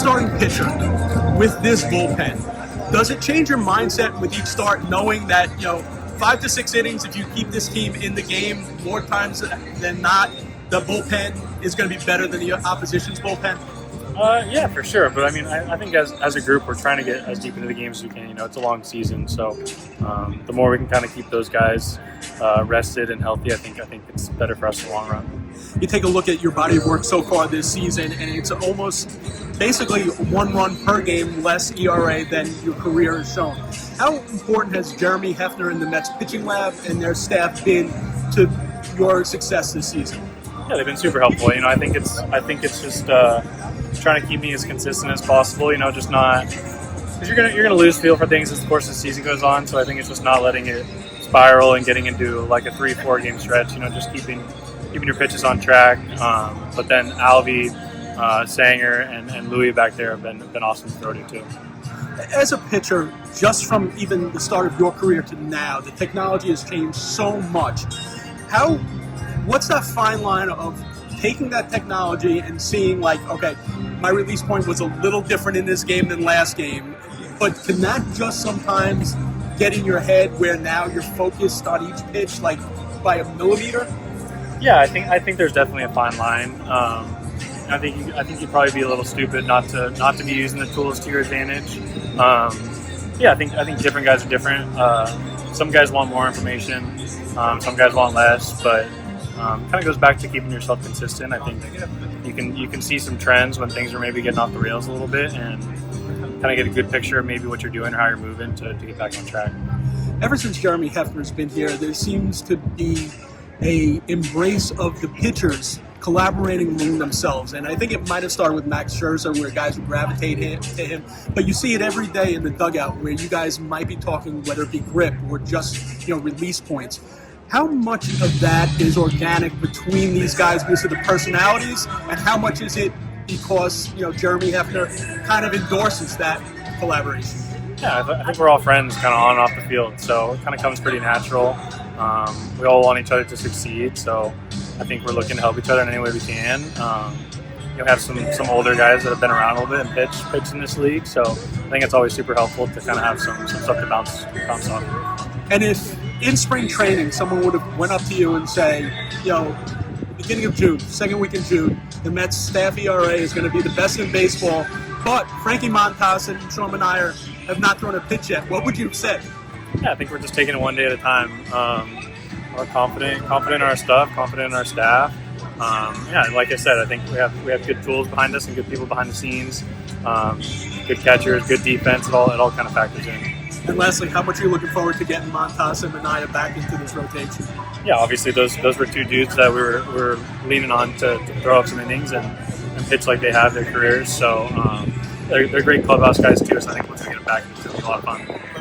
starting pitcher with this bullpen, does it change your mindset with each start, knowing that 5 to 6 innings, if you keep this team in the game more times than not, the bullpen is going to be better than the opposition's bullpen? Yeah, for sure. But I mean, I think as a group, we're trying to get as deep into the game as we can. It's a long season, so the more we can kind of keep those guys rested and healthy, I think it's better for us in the long run. You take a look at your body of work so far this season, and it's almost basically 1 run per game less ERA than your career has shown. How important has Jeremy Hefner and the Mets pitching lab and their staff been to your success this season? Yeah, they've been super helpful. I think it's just trying to keep me as consistent as possible. Just not, because you're gonna lose feel for things as the course of the season goes on. So I think it's just not letting it spiral and getting into like a 3-4 game stretch. Just keeping your pitches on track. But then Alvy, Sanger, and Louis back there have been awesome to throw to too. As a pitcher, just from even the start of your career to now, the technology has changed so much. What's that fine line of taking that technology and seeing okay, my release point was a little different in this game than last game, but can that just sometimes get in your head where now you're focused on each pitch by a millimeter? Yeah, I think there's definitely a fine line. I think you'd probably be a little stupid not to be using the tools to your advantage. Yeah, I think different guys are different. Some guys want more information, some guys want less, but kind of goes back to keeping yourself consistent. I think you can see some trends when things are maybe getting off the rails a little bit, and kind of get a good picture of maybe what you're doing or how you're moving to get back on track. Ever since Jeremy Hefner's been here, there seems to be a embrace of the pitchers collaborating among themselves, and I think it might have started with Max Scherzer, where guys would gravitate to him, but you see it every day in the dugout where you guys might be talking, whether it be grip or just release points. How much of that is organic between these guys because of the personalities, and how much is it because Jeremy Hefner kind of endorses that collaboration? Yeah, I think we're all friends kind of on and off the field, so it kind of comes pretty natural. We all want each other to succeed, so I think we're looking to help each other in any way we can. Have some older guys that have been around a little bit and pitch in this league, so I think it's always super helpful to kind of have some stuff to bounce off. And if in spring training someone would have went up to you and say, beginning of June, second week in June, the Mets staff ERA is going to be the best in baseball, but Frankie, Montas, and Manaea have not thrown a pitch yet, what would you have said? Yeah, I think we're just taking it one day at a time. We're confident in our stuff, confident in our staff. Yeah, like I said, I think we have good tools behind us and good people behind the scenes. Good catchers, good defense. It all kind of factors in. And lastly, how much are you looking forward to getting Montas and Manaea back into this rotation? Yeah, obviously those were two dudes that we were leaning on to throw up some innings and pitch like they have their careers. So they're great clubhouse guys too. So I think once we get them back, it's going to be a lot of fun.